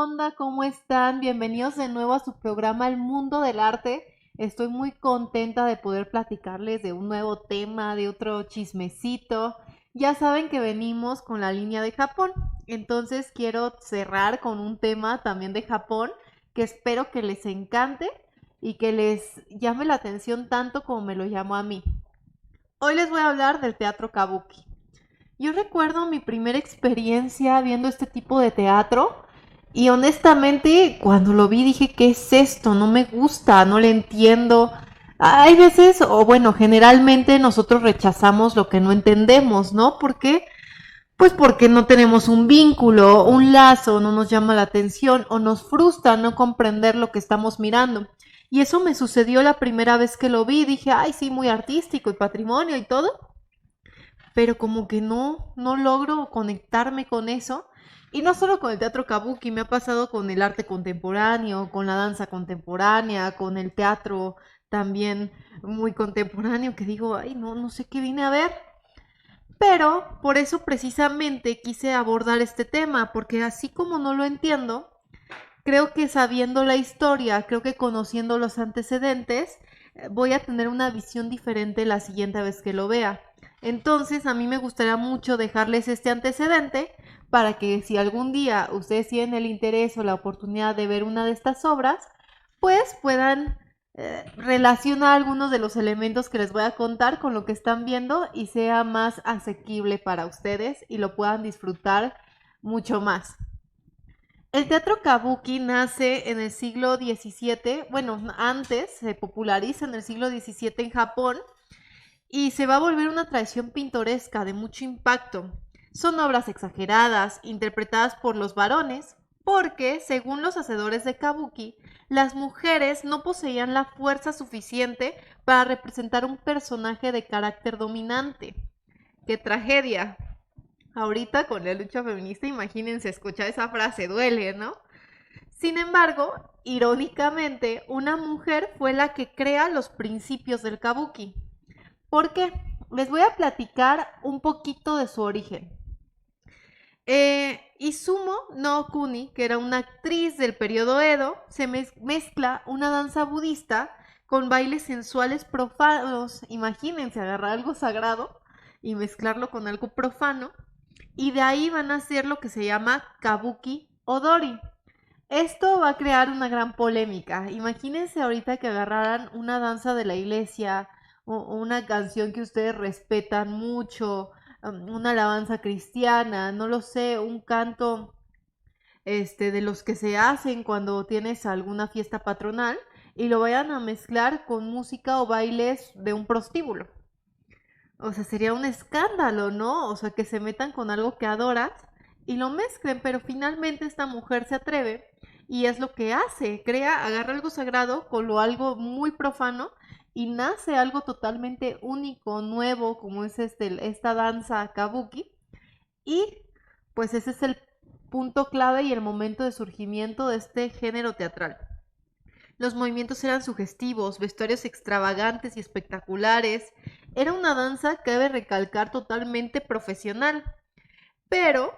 onda? ¿Cómo están? Bienvenidos de nuevo a su programa El Mundo del Arte. Estoy muy contenta de poder platicarles de un nuevo tema, de otro chismecito. Ya saben que venimos con la línea de Japón, entonces quiero cerrar con un tema también de Japón que espero que les encante y que les llame la atención tanto como me lo llamó a mí. Hoy les voy a hablar del teatro Kabuki. Yo recuerdo mi primera experiencia viendo este tipo de teatro y honestamente cuando lo vi dije, ¿qué es esto? No me gusta, no le entiendo. Hay veces, o bueno, generalmente nosotros rechazamos lo que no entendemos, ¿no? ¿Por qué? Pues porque no tenemos un vínculo, un lazo, no nos llama la atención o nos frustra no comprender lo que estamos mirando. Y eso me sucedió la primera vez que lo vi. Dije, ay, sí, muy artístico y patrimonio y todo, pero como que no logro conectarme con eso. Y no solo con el teatro kabuki, me ha pasado con el arte contemporáneo, con la danza contemporánea, con el teatro también muy contemporáneo, que digo, ay, no sé qué vine a ver. Pero por eso precisamente quise abordar este tema, porque así como no lo entiendo, creo que sabiendo la historia, creo que conociendo los antecedentes, voy a tener una visión diferente la siguiente vez que lo vea. Entonces, a mí me gustaría mucho dejarles este antecedente para que si algún día ustedes tienen el interés o la oportunidad de ver una de estas obras, pues puedan relacionar algunos de los elementos que les voy a contar con lo que están viendo y sea más asequible para ustedes y lo puedan disfrutar mucho más. El teatro kabuki nace en el siglo XVII, bueno, antes se populariza en el siglo XVII en Japón y se va a volver una tradición pintoresca de mucho impacto. Son obras exageradas, interpretadas por los varones, porque, según los hacedores de kabuki, las mujeres no poseían la fuerza suficiente para representar un personaje de carácter dominante. ¡Qué tragedia! Ahorita con la lucha feminista, imagínense escuchar esa frase, duele, ¿no? Sin embargo, irónicamente, una mujer fue la que crea los principios del kabuki. ¿Por qué? Les voy a platicar un poquito de su origen. Izumo no Kuni, que era una actriz del periodo Edo, se mezcla una danza budista con bailes sensuales profanos. Imagínense agarrar algo sagrado y mezclarlo con algo profano. Y de ahí van a hacer lo que se llama Kabuki Odori. Esto va a crear una gran polémica. Imagínense ahorita que agarraran una danza de la iglesia o una canción que ustedes respetan mucho, una alabanza cristiana, no lo sé, un canto de los que se hacen cuando tienes alguna fiesta patronal y lo vayan a mezclar con música o bailes de un prostíbulo. O sea, sería un escándalo, ¿no? O sea, que se metan con algo que adoras y lo mezclen, pero finalmente esta mujer se atreve y es lo que hace, crea, agarra algo sagrado con lo algo muy profano y nace algo totalmente único, nuevo, como es esta danza kabuki y pues ese es el punto clave y el momento de surgimiento de este género teatral. Los movimientos eran sugestivos, vestuarios extravagantes y espectaculares. Era una danza, cabe recalcar, totalmente profesional. Pero,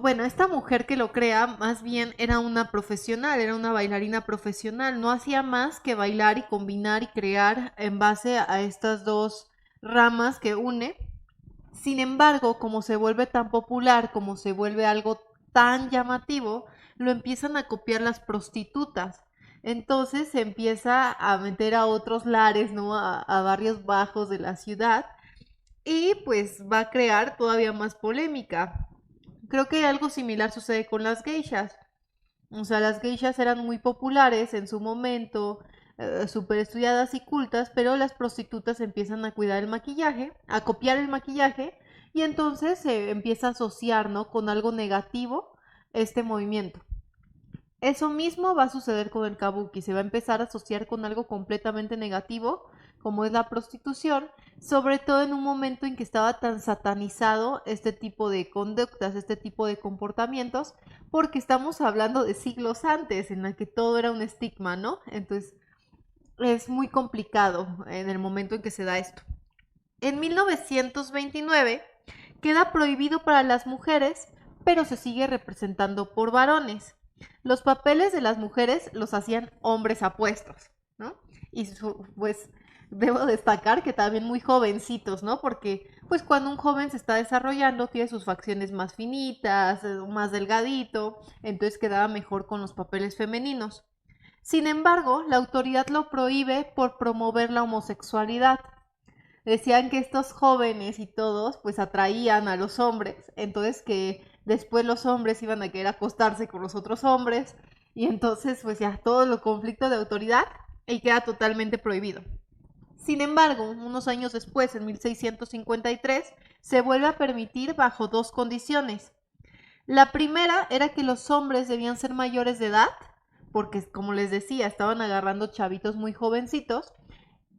bueno, esta mujer que lo crea más bien era una profesional, era una bailarina profesional. No hacía más que bailar y combinar y crear en base a estas dos ramas que une. Sin embargo, como se vuelve tan popular, como se vuelve algo tan llamativo, lo empiezan a copiar las prostitutas. Entonces se empieza a meter a otros lares, ¿no? A barrios bajos de la ciudad y pues va a crear todavía más polémica. Creo que algo similar sucede con las geishas. O sea, las geishas eran muy populares en su momento, súper estudiadas y cultas, pero las prostitutas empiezan a cuidar el maquillaje, a copiar el maquillaje, y entonces se empieza a asociar, ¿no? Con algo negativo este movimiento. Eso mismo va a suceder con el kabuki, se va a empezar a asociar con algo completamente negativo, como es la prostitución, sobre todo en un momento en que estaba tan satanizado este tipo de conductas, este tipo de comportamientos, porque estamos hablando de siglos antes, en la que todo era un estigma, ¿no? Entonces es muy complicado en el momento en que se da esto. En 1929 queda prohibido para las mujeres pero se sigue representando por varones. Los papeles de las mujeres los hacían hombres apuestos, ¿no? Y pues debo destacar que también muy jovencitos, ¿no? Porque pues cuando un joven se está desarrollando tiene sus facciones más finitas, más delgadito, entonces quedaba mejor con los papeles femeninos. Sin embargo, la autoridad lo prohíbe por promover la homosexualidad. Decían que estos jóvenes y todos pues atraían a los hombres, entonces que después los hombres iban a querer acostarse con los otros hombres y entonces pues ya todo el conflicto de autoridad y queda totalmente prohibido. Sin embargo, unos años después, en 1653, se vuelve a permitir bajo dos condiciones. La primera era que los hombres debían ser mayores de edad, porque como les decía, estaban agarrando chavitos muy jovencitos,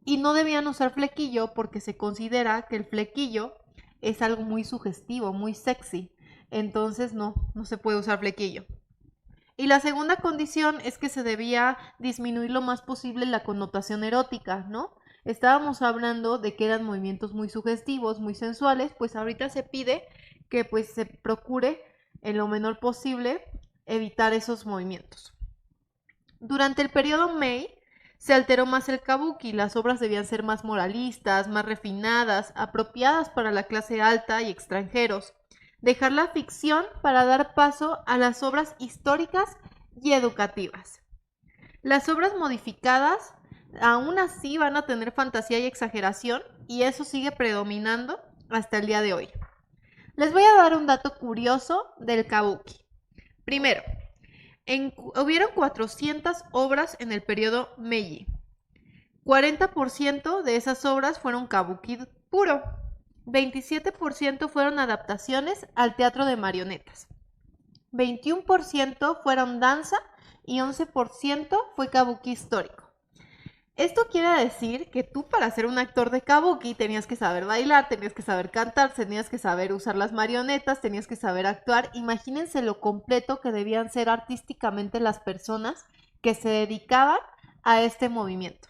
y no debían usar flequillo porque se considera que el flequillo es algo muy sugestivo, muy sexy. Entonces no se puede usar flequillo. Y la segunda condición es que se debía disminuir lo más posible la connotación erótica, ¿no? Estábamos hablando de que eran movimientos muy sugestivos, muy sensuales, pues ahorita se pide que pues se procure en lo menor posible evitar esos movimientos. Durante el periodo Mei se alteró más el kabuki, las obras debían ser más moralistas, más refinadas, apropiadas para la clase alta y extranjeros, dejar la ficción para dar paso a las obras históricas y educativas. Las obras modificadas aún así van a tener fantasía y exageración y eso sigue predominando hasta el día de hoy. Les voy a dar un dato curioso del kabuki. Primero, hubieron 400 obras en el periodo Meiji. 40% de esas obras fueron kabuki puro. 27% fueron adaptaciones al teatro de marionetas. 21% fueron danza y 11% fue kabuki histórico. Esto quiere decir que tú para ser un actor de kabuki tenías que saber bailar, tenías que saber cantar, tenías que saber usar las marionetas, tenías que saber actuar. Imagínense lo completo que debían ser artísticamente las personas que se dedicaban a este movimiento.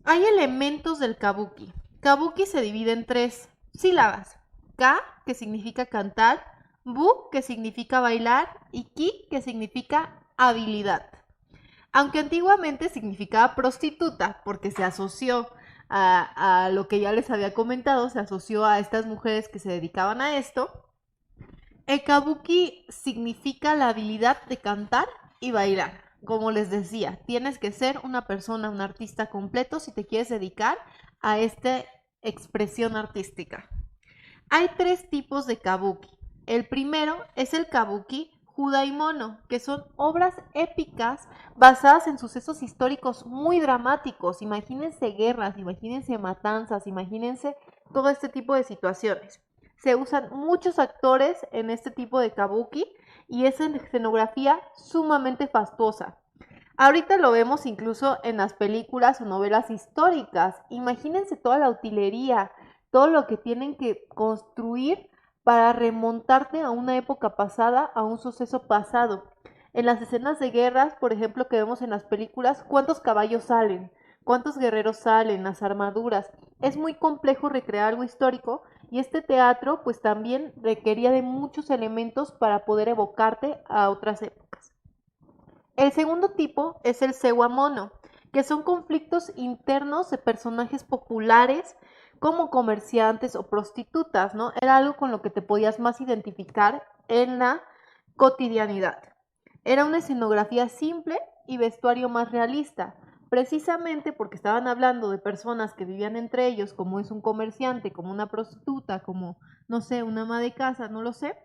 Hay elementos del kabuki. Kabuki se divide en 3 sílabas. Ka, que significa cantar, Bu, que significa bailar, y Ki, que significa habilidad. Aunque antiguamente significaba prostituta, porque se asoció a lo que ya les había comentado, se asoció a estas mujeres que se dedicaban a esto, el kabuki significa la habilidad de cantar y bailar. Como les decía, tienes que ser una persona, un artista completo si te quieres dedicar a esta expresión artística. Hay 3 tipos de kabuki. El primero es el kabuki judaimono, que son obras épicas basadas en sucesos históricos muy dramáticos. Imagínense guerras, imagínense matanzas, imagínense todo este tipo de situaciones. Se usan muchos actores en este tipo de kabuki y es en escenografía sumamente fastuosa. Ahorita lo vemos incluso en las películas o novelas históricas. Imagínense toda la utilería, todo lo que tienen que construir para remontarte a una época pasada, a un suceso pasado. En las escenas de guerras, por ejemplo, que vemos en las películas, ¿cuántos caballos salen? ¿Cuántos guerreros salen? Las armaduras. Es muy complejo recrear algo histórico y este teatro pues también requería de muchos elementos para poder evocarte a otras épocas. El segundo tipo es el sewamono, que son conflictos internos de personajes populares como comerciantes o prostitutas, ¿no? Era algo con lo que te podías más identificar en la cotidianidad. Era una escenografía simple y vestuario más realista, precisamente porque estaban hablando de personas que vivían entre ellos, como es un comerciante, como una prostituta, como, no sé, una ama de casa, no lo sé,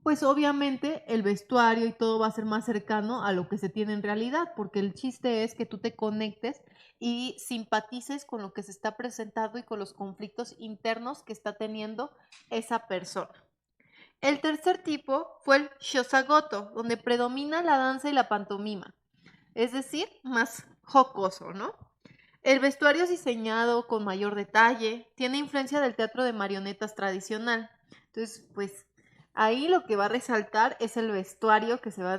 pues obviamente el vestuario y todo va a ser más cercano a lo que se tiene en realidad, porque el chiste es que tú te conectes y simpatices con lo que se está presentando y con los conflictos internos que está teniendo esa persona. El tercer tipo fue el shosagoto, donde predomina la danza y la pantomima, es decir, más jocoso, ¿no? El vestuario es diseñado con mayor detalle, tiene influencia del teatro de marionetas tradicional. Entonces, pues ahí lo que va a resaltar es el vestuario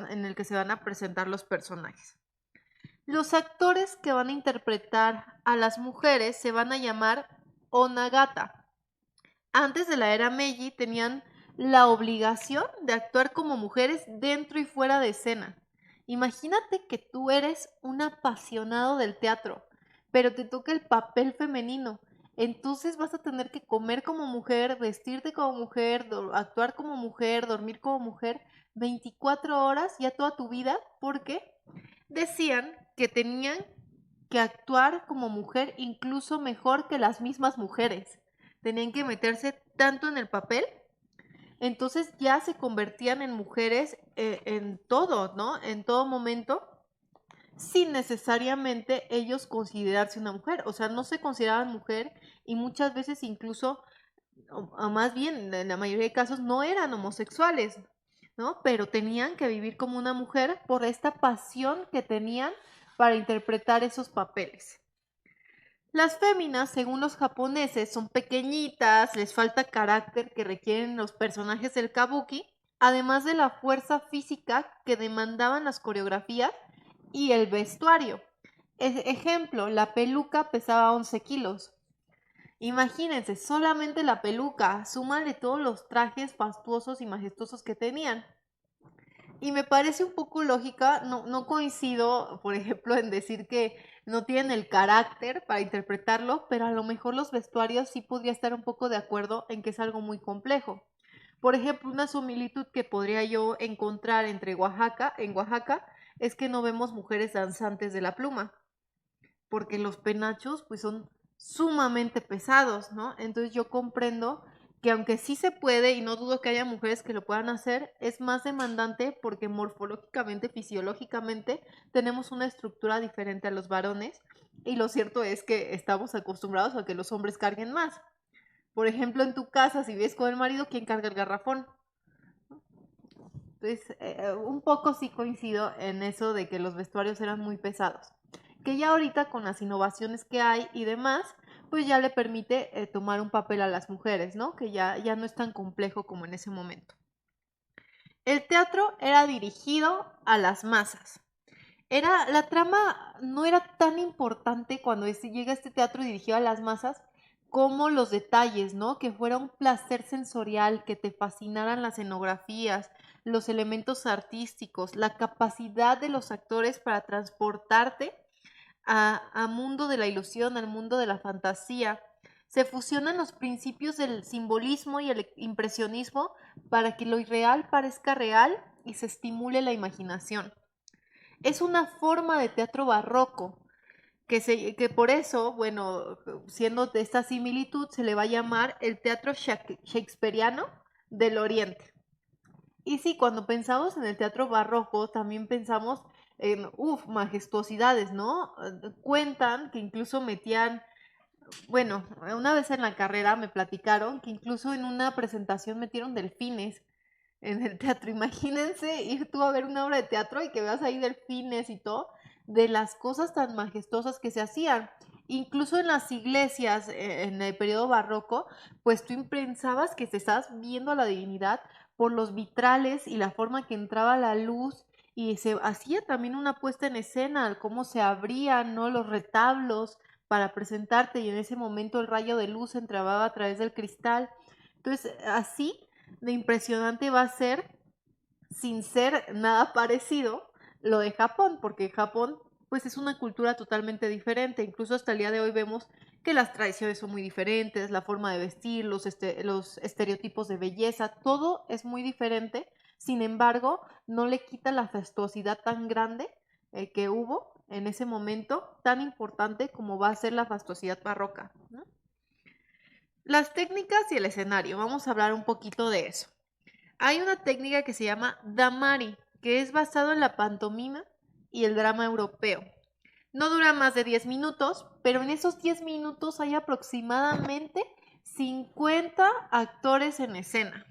en el que se van a presentar los personajes. Los actores que van a interpretar a las mujeres se van a llamar onagata. Antes de la era Meiji tenían la obligación de actuar como mujeres dentro y fuera de escena. Imagínate que tú eres un apasionado del teatro, pero te toca el papel femenino. Entonces vas a tener que comer como mujer, vestirte como mujer, actuar como mujer, dormir como mujer 24 horas ya toda tu vida, porque decían que tenían que actuar como mujer incluso mejor que las mismas mujeres. Tenían que meterse tanto en el papel, entonces ya se convertían en mujeres en todo, ¿no? En todo momento, sin necesariamente ellos considerarse una mujer. O sea, no se consideraban mujer y muchas veces incluso, o más bien, en la mayoría de casos, no eran homosexuales, ¿no? Pero tenían que vivir como una mujer por esta pasión que tenían para interpretar esos papeles. Las féminas, según los japoneses, son pequeñitas, les falta carácter que requieren los personajes del kabuki, además de la fuerza física que demandaban las coreografías y el vestuario. Ejemplo, la peluca pesaba 11 kilos. Imagínense, solamente la peluca, súmale todos los trajes fastuosos y majestuosos que tenían. Y me parece un poco lógica, no coincido, por ejemplo, en decir que no tienen el carácter para interpretarlo, pero a lo mejor los vestuarios sí podría estar un poco de acuerdo en que es algo muy complejo. Por ejemplo, una similitud que podría yo encontrar entre en Oaxaca, es que no vemos mujeres danzantes de la pluma, porque los penachos pues son sumamente pesados, ¿no? Entonces yo comprendo que aunque sí se puede y no dudo que haya mujeres que lo puedan hacer, es más demandante porque morfológicamente, fisiológicamente, tenemos una estructura diferente a los varones y lo cierto es que estamos acostumbrados a que los hombres carguen más. Por ejemplo, en tu casa, si vives con el marido, ¿quién carga el garrafón? Entonces, un poco sí coincido en eso de que los vestuarios eran muy pesados. Que ya ahorita con las innovaciones que hay y demás, pues ya le permite tomar un papel a las mujeres, ¿no? Que ya no es tan complejo como en ese momento. El teatro era dirigido a las masas. La trama no era tan importante cuando llega este teatro dirigido a las masas como los detalles, ¿no? Que fuera un placer sensorial, que te fascinaran las escenografías, los elementos artísticos, la capacidad de los actores para transportarte a mundo de la ilusión, al mundo de la fantasía. Se fusionan los principios del simbolismo y el impresionismo para que lo irreal parezca real y se estimule la imaginación. Es una forma de teatro barroco, que por eso, bueno, siendo de esta similitud, se le va a llamar el teatro shakespeariano del Oriente. Y sí, cuando pensamos en el teatro barroco, también pensamos en, majestuosidades, ¿no? Cuentan que incluso metían, bueno, una vez en la carrera me platicaron que incluso en una presentación metieron delfines en el teatro. Imagínense ir tú a ver una obra de teatro y que veas ahí delfines y todo, de las cosas tan majestuosas que se hacían. Incluso en las iglesias, en el periodo barroco, pues tú pensabas que te estabas viendo a la divinidad por los vitrales y la forma que entraba la luz y se hacía también una puesta en escena, cómo se abrían, ¿no? Los retablos para presentarte y en ese momento el rayo de luz entraba a través del cristal. Entonces, así de impresionante va a ser, sin ser nada parecido, lo de Japón, porque Japón pues es una cultura totalmente diferente, incluso hasta el día de hoy vemos que las tradiciones son muy diferentes, la forma de vestir, los estereotipos de belleza, todo es muy diferente, sin embargo, no le quita la fastuosidad tan grande que hubo en ese momento, tan importante como va a ser la fastuosidad barroca, ¿no? Las técnicas y el escenario, vamos a hablar un poquito de eso. Hay una técnica que se llama Damari, que es basado en la pantomima y el drama europeo. No dura más de 10 minutos, pero en esos 10 minutos hay aproximadamente 50 actores en escena.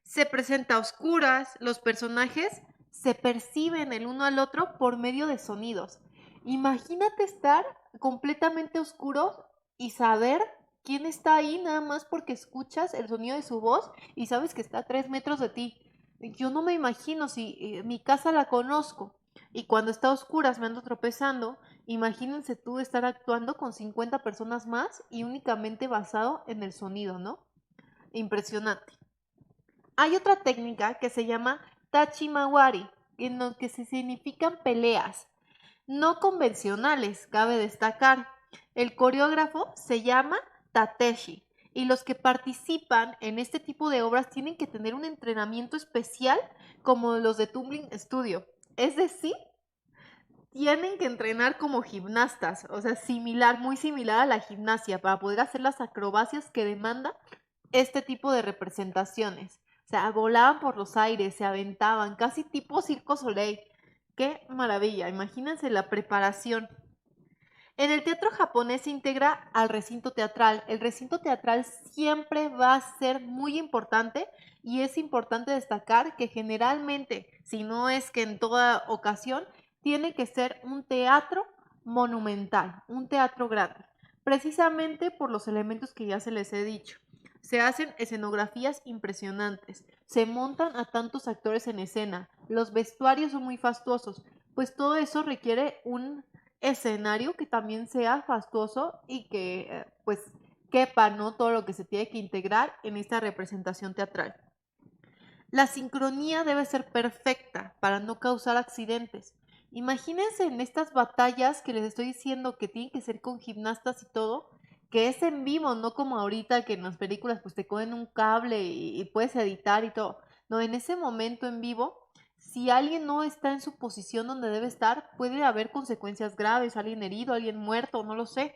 Se presenta a oscuras, los personajes se perciben el uno al otro por medio de sonidos. Imagínate estar completamente oscuro y saber quién está ahí nada más porque escuchas el sonido de su voz y sabes que está a 3 metros de ti. Yo no me imagino si mi casa la conozco y cuando está a oscuras me ando tropezando. Imagínense tú estar actuando con 50 personas más y únicamente basado en el sonido, ¿no? Impresionante. Hay otra técnica que se llama Tachimawari, en lo que se significan peleas no convencionales, cabe destacar. El coreógrafo se llama Tateshi y los que participan en este tipo de obras tienen que tener un entrenamiento especial como los de Tumbling Studio. Es decir, tienen que entrenar como gimnastas, o sea, muy similar a la gimnasia para poder hacer las acrobacias que demanda este tipo de representaciones. O sea, volaban por los aires, se aventaban, casi tipo Circo Soleil. ¡Qué maravilla! Imagínense la preparación. En el teatro japonés se integra al recinto teatral. El recinto teatral siempre va a ser muy importante y es importante destacar que generalmente, si no es que en toda ocasión, tiene que ser un teatro monumental, un teatro grande, precisamente por los elementos que ya se les he dicho. Se hacen escenografías impresionantes, se montan a tantos actores en escena, los vestuarios son muy fastuosos, pues todo eso requiere un escenario que también sea fastuoso y que pues quepa, ¿no? Todo lo que se tiene que integrar en esta representación teatral. La sincronía debe ser perfecta para no causar accidentes. Imagínense en estas batallas que les estoy diciendo que tienen que ser con gimnastas y todo, que es en vivo, no como ahorita que en las películas pues te cogen un cable y puedes editar y todo. No, en ese momento en vivo, si alguien no está en su posición donde debe estar, puede haber consecuencias graves, alguien herido, alguien muerto, no lo sé.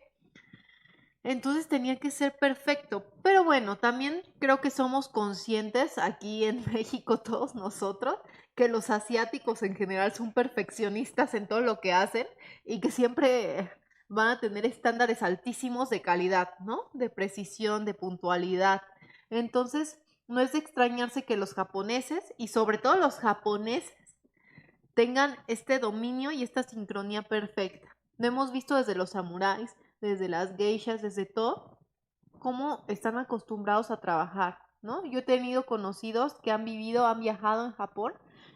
Entonces tenía que ser perfecto. Pero bueno, también creo que somos conscientes aquí en México todos nosotros que los asiáticos en general son perfeccionistas en todo lo que hacen y que siempre van a tener estándares altísimos de calidad, ¿no? De precisión, de puntualidad. Entonces, no es de extrañarse que los japoneses y sobre todo los japoneses tengan este dominio y esta sincronía perfecta. Lo hemos visto desde los samuráis, desde las geishas, desde todo, cómo están acostumbrados a trabajar, ¿no? Yo he tenido conocidos que han vivido, han viajado en Japón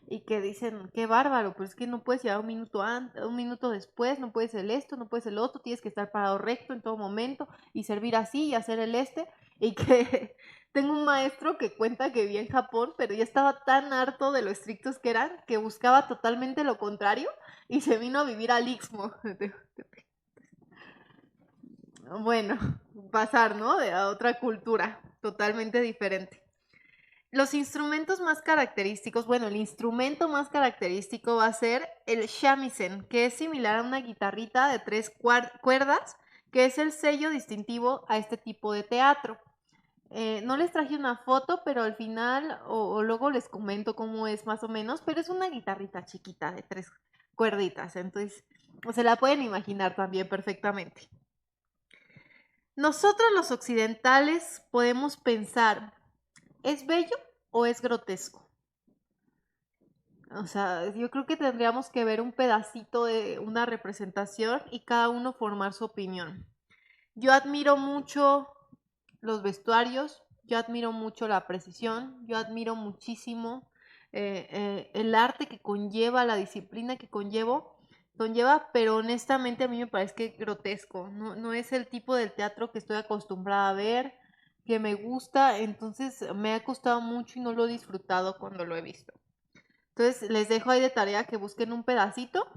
y que dicen, qué bárbaro, pero es que no puedes llegar un minuto antes, un minuto después, no puedes el esto, no puedes el otro, tienes que estar parado recto en todo momento y servir así y hacer el este y que tengo un maestro que cuenta que vivía en Japón, pero ya estaba tan harto de lo estrictos que eran que buscaba totalmente lo contrario y se vino a vivir al Istmo. Bueno, pasar, ¿no? A otra cultura totalmente diferente. Los instrumentos más característicos, bueno, el instrumento más característico va a ser el shamisen, que es similar a una guitarrita de 3 cuerdas, que es el sello distintivo a este tipo de teatro. No les traje una foto, pero al final o luego les comento cómo es más o menos, pero es una guitarrita chiquita de 3 cuerditas, entonces se la pueden imaginar también perfectamente. Nosotros los occidentales podemos pensar, ¿es bello o es grotesco? O sea, yo creo que tendríamos que ver un pedacito de una representación y cada uno formar su opinión. Yo admiro mucho los vestuarios, yo admiro mucho la precisión, yo admiro muchísimo el arte que conlleva, la disciplina que conlleva, pero honestamente a mí me parece que grotesco, no es el tipo del teatro que estoy acostumbrada a ver, que me gusta, entonces me ha costado mucho y no lo he disfrutado cuando lo he visto. Entonces les dejo ahí de tarea que busquen un pedacito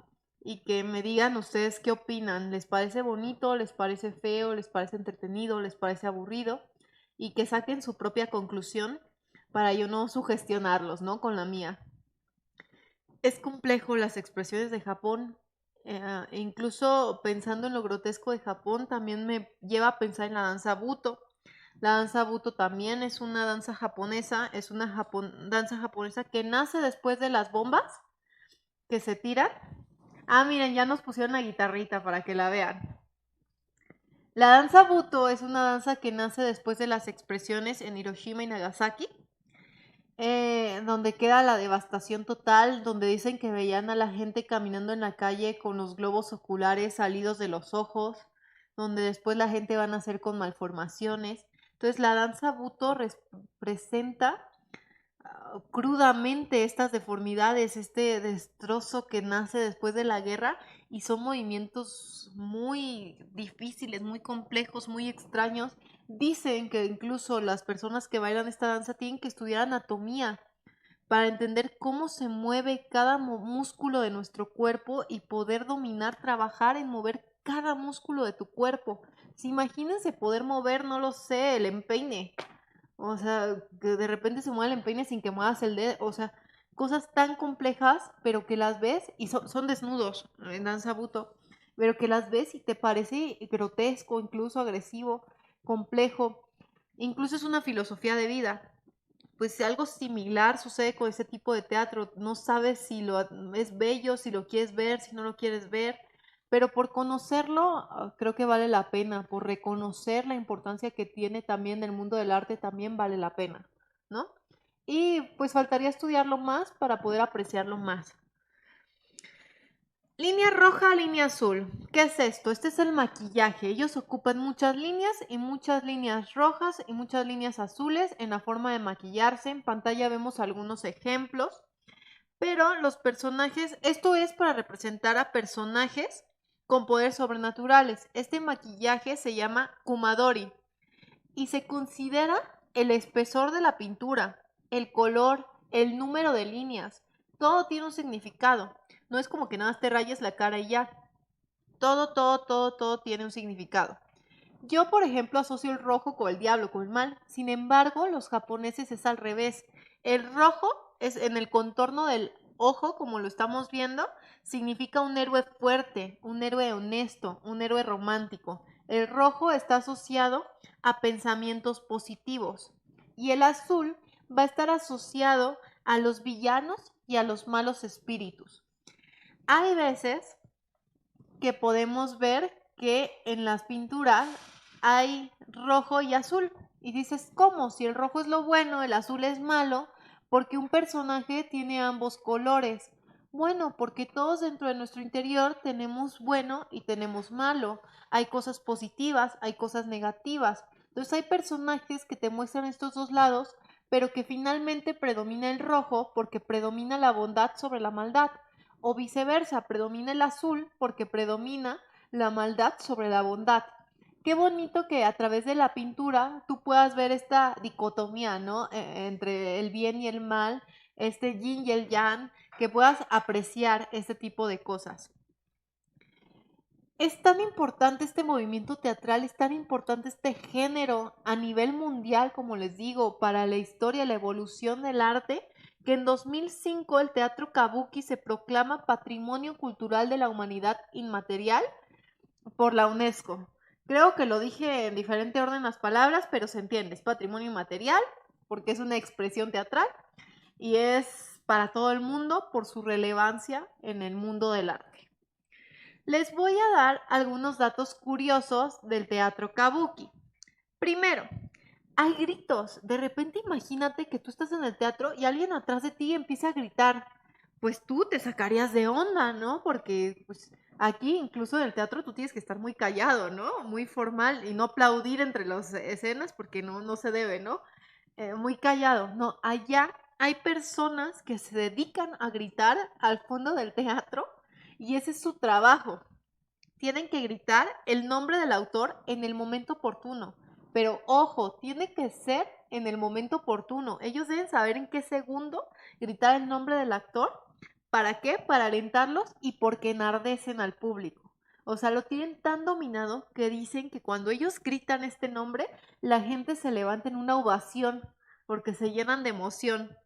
y que me digan ustedes qué opinan. ¿Les parece bonito? ¿Les parece feo? ¿Les parece entretenido? ¿Les parece aburrido? Y que saquen su propia conclusión para yo no sugestionarlos, ¿no? Con la mía. Es complejo las expresiones de Japón. Incluso pensando en lo grotesco de Japón, también me lleva a pensar en la danza Buto. La danza Buto también es una danza japonesa, es una danza japonesa que nace después de las bombas que se tiran. Ah, miren, ya nos pusieron la guitarrita para que la vean. La danza Buto es una danza que nace después de las explosiones en Hiroshima y Nagasaki, donde queda la devastación total, donde dicen que veían a la gente caminando en la calle con los globos oculares salidos de los ojos, donde después la gente va a nacer con malformaciones. Entonces la danza Buto representa crudamente estas deformidades, este destrozo que nace después de la guerra, y son movimientos muy difíciles, muy complejos, muy extraños. Dicen que incluso las personas que bailan esta danza tienen que estudiar anatomía para entender cómo se mueve cada músculo de nuestro cuerpo y poder dominar, trabajar en mover cada músculo de tu cuerpo. Si imagínense poder mover, no lo sé, el empeine. O sea, que de repente se mueve el empeine sin que muevas el dedo. O sea, cosas tan complejas, pero que las ves y son desnudos en danza buto, pero que las ves y te parece grotesco, incluso agresivo, complejo. Incluso es una filosofía de vida. Pues algo similar sucede con ese tipo de teatro. No sabes si lo es bello, si lo quieres ver, si no lo quieres ver, pero por conocerlo creo que vale la pena, por reconocer la importancia que tiene también el mundo del arte también vale la pena, ¿no? Y pues faltaría estudiarlo más para poder apreciarlo más. Línea roja, línea azul. ¿Qué es esto? Este es el maquillaje. Ellos ocupan muchas líneas y muchas líneas rojas y muchas líneas azules en la forma de maquillarse. En pantalla vemos algunos ejemplos, pero los personajes, esto es para representar a personajes con poderes sobrenaturales. Este maquillaje se llama kumadori y se considera el espesor de la pintura, el color, el número de líneas. Todo tiene un significado. No es como que nada más te rayes la cara y ya. Todo tiene un significado. Yo, por ejemplo, asocio el rojo con el diablo, con el mal. Sin embargo, los japoneses es al revés. El rojo es en el contorno del ojo, como lo estamos viendo, significa un héroe fuerte, un héroe honesto, un héroe romántico. El rojo está asociado a pensamientos positivos. Y el azul va a estar asociado a los villanos y a los malos espíritus. Hay veces que podemos ver que en las pinturas hay rojo y azul. Y dices, ¿cómo? Si el rojo es lo bueno, el azul es malo, porque un personaje tiene ambos colores. Bueno, porque todos dentro de nuestro interior tenemos bueno y tenemos malo. Hay cosas positivas, hay cosas negativas. Entonces hay personajes que te muestran estos dos lados, pero que finalmente predomina el rojo porque predomina la bondad sobre la maldad o viceversa, predomina el azul porque predomina la maldad sobre la bondad. Qué bonito que a través de la pintura tú puedas ver esta dicotomía, ¿no? Entre el bien y el mal, este yin y el yang, que puedas apreciar este tipo de cosas. Es tan importante este movimiento teatral, es tan importante este género a nivel mundial, como les digo, para la historia, la evolución del arte, que en 2005 el teatro kabuki se proclama Patrimonio Cultural de la Humanidad Inmaterial por la UNESCO. Creo que lo dije en diferente orden las palabras, pero se entiende, es patrimonio inmaterial porque es una expresión teatral y es para todo el mundo por su relevancia en el mundo del arte. Les voy a dar algunos datos curiosos del teatro kabuki. Primero, hay gritos. De repente imagínate que tú estás en el teatro y alguien atrás de ti empieza a gritar. Pues tú te sacarías de onda, ¿no? Porque pues, aquí, incluso en el teatro, tú tienes que estar muy callado, ¿no? Muy formal y no aplaudir entre las escenas porque no se debe, ¿no? Muy callado. No, allá hay personas que se dedican a gritar al fondo del teatro y ese es su trabajo. Tienen que gritar el nombre del autor en el momento oportuno. Pero ojo, tiene que ser en el momento oportuno. Ellos deben saber en qué segundo gritar el nombre del actor. ¿Para qué? Para alentarlos y porque enardecen al público. O sea, lo tienen tan dominado que dicen que cuando ellos gritan este nombre, la gente se levanta en una ovación porque se llenan de emoción.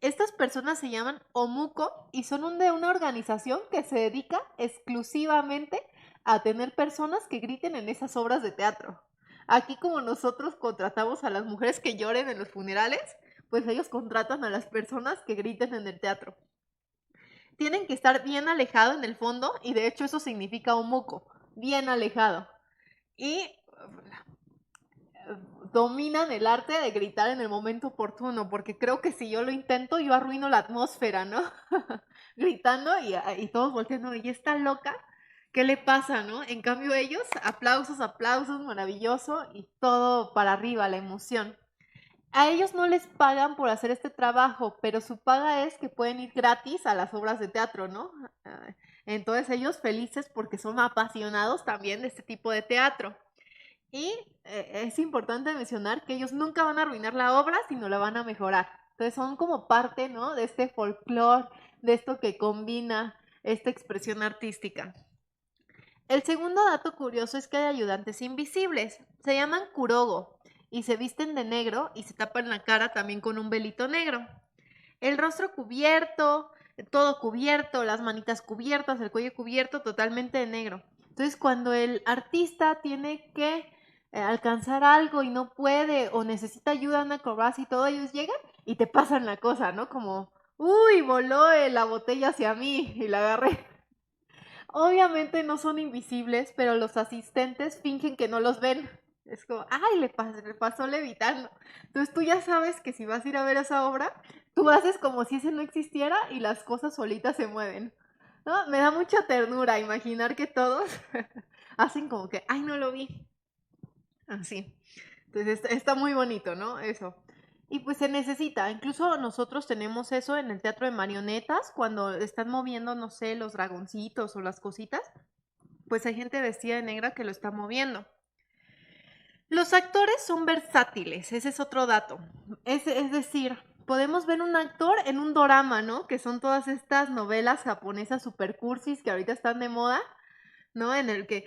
Estas personas se llaman Omuko y son de una organización que se dedica exclusivamente a tener personas que griten en esas obras de teatro. Aquí como nosotros contratamos a las mujeres que lloren en los funerales, pues ellos contratan a las personas que griten en el teatro. Tienen que estar bien alejado en el fondo y de hecho eso significa Omuko, bien alejado. Y dominan el arte de gritar en el momento oportuno, porque creo que si yo lo intento, yo arruino la atmósfera, ¿no? Gritando y todos volteando, y está loca, ¿qué le pasa, no? En cambio ellos, aplausos, aplausos, maravilloso, y todo para arriba, la emoción. A ellos no les pagan por hacer este trabajo, pero su paga es que pueden ir gratis a las obras de teatro, ¿no? Ah, Entonces ellos felices porque son apasionados también de este tipo de teatro. Y es importante mencionar que ellos nunca van a arruinar la obra, sino la van a mejorar. Entonces son como parte, ¿no? De este folclore, de esto que combina esta expresión artística. El segundo dato curioso es que hay ayudantes invisibles. Se llaman kurogo y se visten de negro y se tapan la cara también con un velito negro. El rostro cubierto, todo cubierto, las manitas cubiertas, el cuello cubierto, totalmente de negro. Entonces, cuando el artista tiene que alcanzar algo y no puede o necesita ayuda en acrobacia y todo, ellos llegan y te pasan la cosa, ¿no? Como, uy, voló la botella hacia mí y la agarré. Obviamente no son invisibles, pero los asistentes fingen que no los ven. Es como, ay, le pasó levitando. Entonces tú ya sabes que si vas a ir a ver esa obra, tú haces como si ese no existiera y las cosas solitas se mueven. ¿No? Me da mucha ternura imaginar que todos hacen como que, ay, no lo vi. Así. Entonces está muy bonito, ¿no? Eso. Y pues se necesita, incluso nosotros tenemos eso en el teatro de marionetas, cuando están moviendo, no sé, los dragoncitos o las cositas, pues hay gente vestida de negra que lo está moviendo. Los actores son versátiles, ese es otro dato. Es decir, podemos ver un actor en un dorama, ¿no? Que son todas estas novelas japonesas super cursis que ahorita están de moda, ¿no? En el que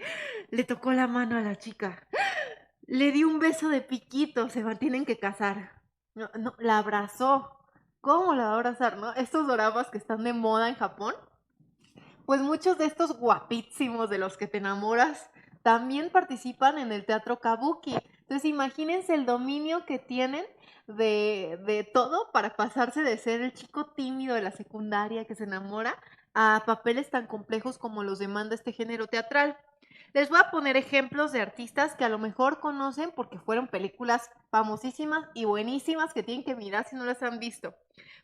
le tocó la mano a la chica, le dio un beso de piquito, se tienen que casar. No, no, la abrazó. ¿Cómo la va a abrazar, no? Estos doramas que están de moda en Japón, pues muchos de estos guapísimos de los que te enamoras también participan en el teatro kabuki. Entonces imagínense el dominio que tienen de todo para pasarse de ser el chico tímido de la secundaria que se enamora a papeles tan complejos como los demanda este género teatral. Les voy a poner ejemplos de artistas que a lo mejor conocen porque fueron películas famosísimas y buenísimas que tienen que mirar si no las han visto.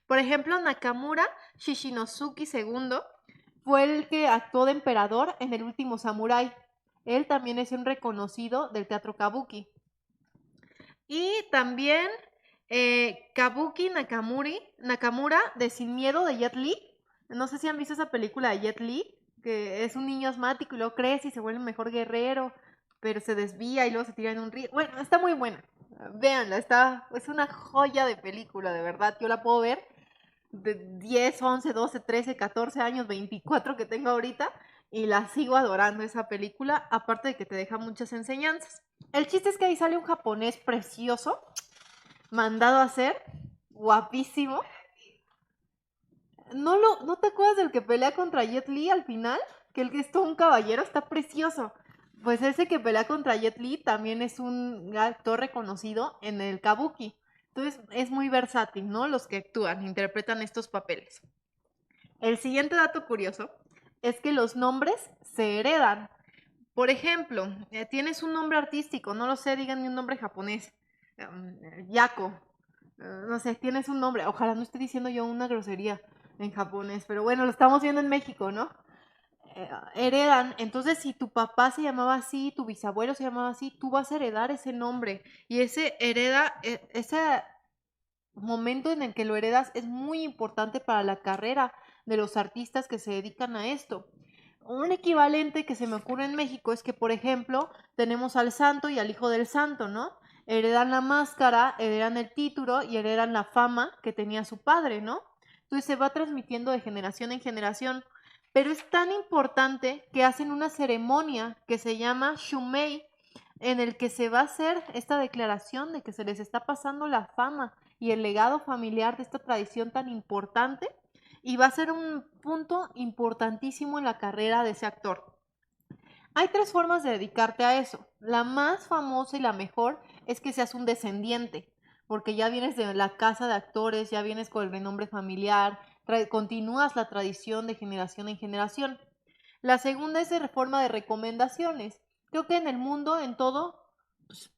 Por ejemplo, Nakamura Shishinosuke II fue el que actuó de emperador en El último samurái. Él también es un reconocido del teatro kabuki. Y también Kabuki Nakamura de Sin Miedo de Jet Li. No sé si han visto esa película de Jet Li, que es un niño asmático y luego crece y se vuelve el mejor guerrero, pero se desvía y luego se tira en un río. Bueno, está muy buena. Véanla, es una joya de película, de verdad. Yo la puedo ver de 10, 11, 12, 13, 14 años, 24 que tengo ahorita, y la sigo adorando esa película, aparte de que te deja muchas enseñanzas. El chiste es que ahí sale un japonés precioso, mandado a hacer, guapísimo. ¿No te acuerdas del que pelea contra Jet Li al final? Que el que es todo un caballero, está precioso. Pues ese que pelea contra Jet Li también es un actor reconocido en el kabuki. Entonces es muy versátil, ¿no? Los que actúan, interpretan estos papeles. El siguiente dato curioso es que los nombres se heredan. Por ejemplo, tienes un nombre artístico, no lo sé, díganme un nombre japonés. Yako. No sé, tienes un nombre. Ojalá no esté diciendo yo una grosería en japonés, pero bueno, lo estamos viendo en México, ¿no? Heredan. Entonces, si tu papá se llamaba así, tu bisabuelo se llamaba así, tú vas a heredar ese nombre. Y ese momento en el que lo heredas es muy importante para la carrera de los artistas que se dedican a esto. Un equivalente que se me ocurre en México es que, por ejemplo, tenemos al santo y al hijo del santo, ¿no? Heredan la máscara, heredan el título y heredan la fama que tenía su padre, ¿no? Entonces se va transmitiendo de generación en generación. Pero es tan importante que hacen una ceremonia que se llama Shumei, en el que se va a hacer esta declaración de que se les está pasando la fama y el legado familiar de esta tradición tan importante y va a ser un punto importantísimo en la carrera de ese actor. Hay tres formas de dedicarte a eso. La más famosa y la mejor es que seas un descendiente, porque ya vienes de la casa de actores, ya vienes con el renombre familiar, continúas la tradición de generación en generación. La segunda es de reforma de recomendaciones. Creo que en el mundo, en todo, pues,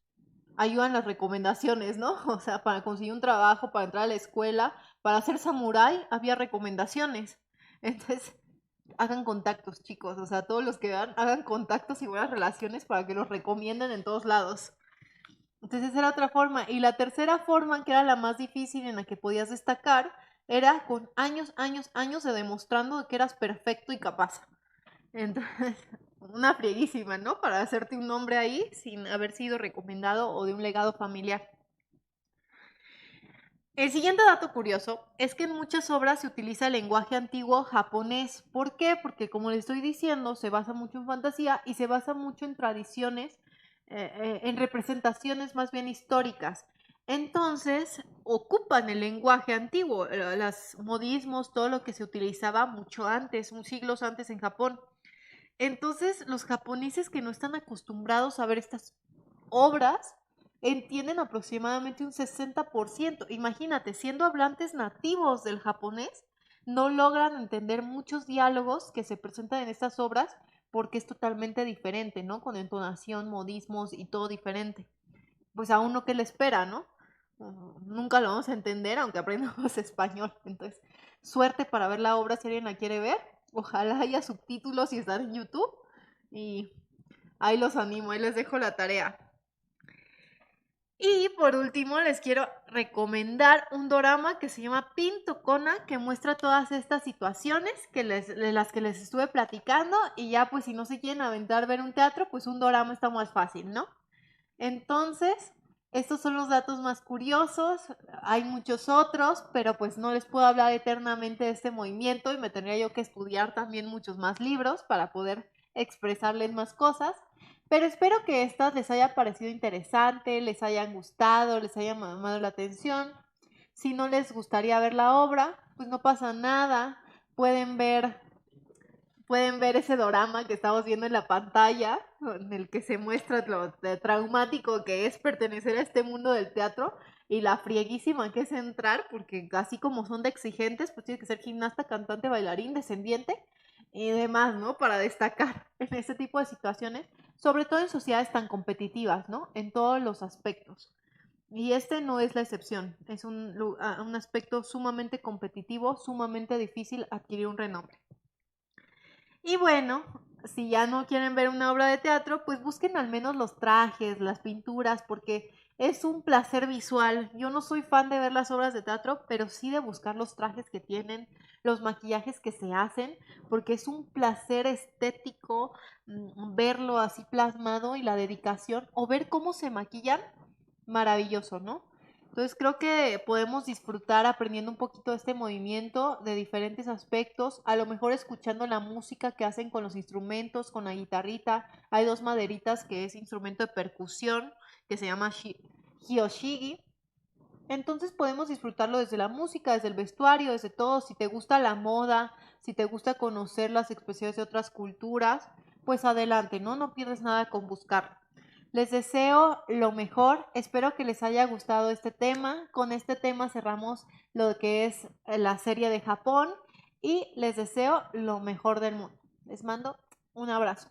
ayudan las recomendaciones, ¿no? O sea, para conseguir un trabajo, para entrar a la escuela, para ser samurái, había recomendaciones. Entonces, hagan contactos, chicos. O sea, todos los que vean, hagan contactos y buenas relaciones para que los recomienden en todos lados. Entonces esa era otra forma. Y la tercera forma, que era la más difícil en la que podías destacar, era con años, años, años de demostrando que eras perfecto y capaz. Entonces, una frieguísima, ¿no? Para hacerte un nombre ahí sin haber sido recomendado o de un legado familiar. El siguiente dato curioso es que en muchas obras se utiliza el lenguaje antiguo japonés. ¿Por qué? Porque como les estoy diciendo, se basa mucho en fantasía y se basa mucho en tradiciones, en representaciones más bien históricas. Entonces, ocupan el lenguaje antiguo, los modismos, todo lo que se utilizaba mucho antes, siglos antes en Japón. Entonces, los japoneses que no están acostumbrados a ver estas obras entienden aproximadamente un 60%. Imagínate, siendo hablantes nativos del japonés, no logran entender muchos diálogos que se presentan en estas obras porque es totalmente diferente, ¿no? Con entonación, modismos y todo diferente. Pues a uno que le espera, ¿no? Nunca lo vamos a entender aunque aprendamos español. Entonces, suerte para ver la obra si alguien la quiere ver. Ojalá haya subtítulos y estar en YouTube. Y ahí los animo, ahí les dejo la tarea. Y por último les quiero recomendar un dorama que se llama Pintokona, que muestra todas estas situaciones de las que les estuve platicando. Y ya pues si no se quieren aventar a ver un teatro, pues un dorama está más fácil, ¿no? Entonces, estos son los datos más curiosos. Hay muchos otros, pero pues no les puedo hablar eternamente de este movimiento y me tendría yo que estudiar también muchos más libros para poder expresarles más cosas. Pero espero que estas les haya parecido interesante, les hayan gustado, les haya llamado la atención. Si no les gustaría ver la obra, pues no pasa nada. Pueden ver ese dorama que estamos viendo en la pantalla, en el que se muestra lo traumático que es pertenecer a este mundo del teatro y la frieguísima que es entrar, porque así como son de exigentes, pues tienes que ser gimnasta, cantante, bailarín, descendiente y demás, ¿no? Para destacar en este tipo de situaciones, sobre todo en sociedades tan competitivas, ¿no? En todos los aspectos. Y este no es la excepción, es un aspecto sumamente competitivo, sumamente difícil adquirir un renombre. Y bueno, si ya no quieren ver una obra de teatro, pues busquen al menos los trajes, las pinturas, porque es un placer visual. Yo no soy fan de ver las obras de teatro, pero sí de buscar los trajes que tienen, los maquillajes que se hacen, porque es un placer estético verlo así plasmado y la dedicación, o ver cómo se maquillan, maravilloso, ¿no? Entonces creo que podemos disfrutar aprendiendo un poquito de este movimiento de diferentes aspectos, a lo mejor escuchando la música que hacen con los instrumentos, con la guitarrita. Hay dos maderitas que es instrumento de percusión que se llama hyoshigi. Entonces podemos disfrutarlo desde la música, desde el vestuario, desde todo. Si te gusta la moda, si te gusta conocer las expresiones de otras culturas, pues adelante, ¿no? No pierdes nada con buscarlo. Les deseo lo mejor, espero que les haya gustado este tema. Con este tema cerramos lo que es la serie de Japón y les deseo lo mejor del mundo. Les mando un abrazo.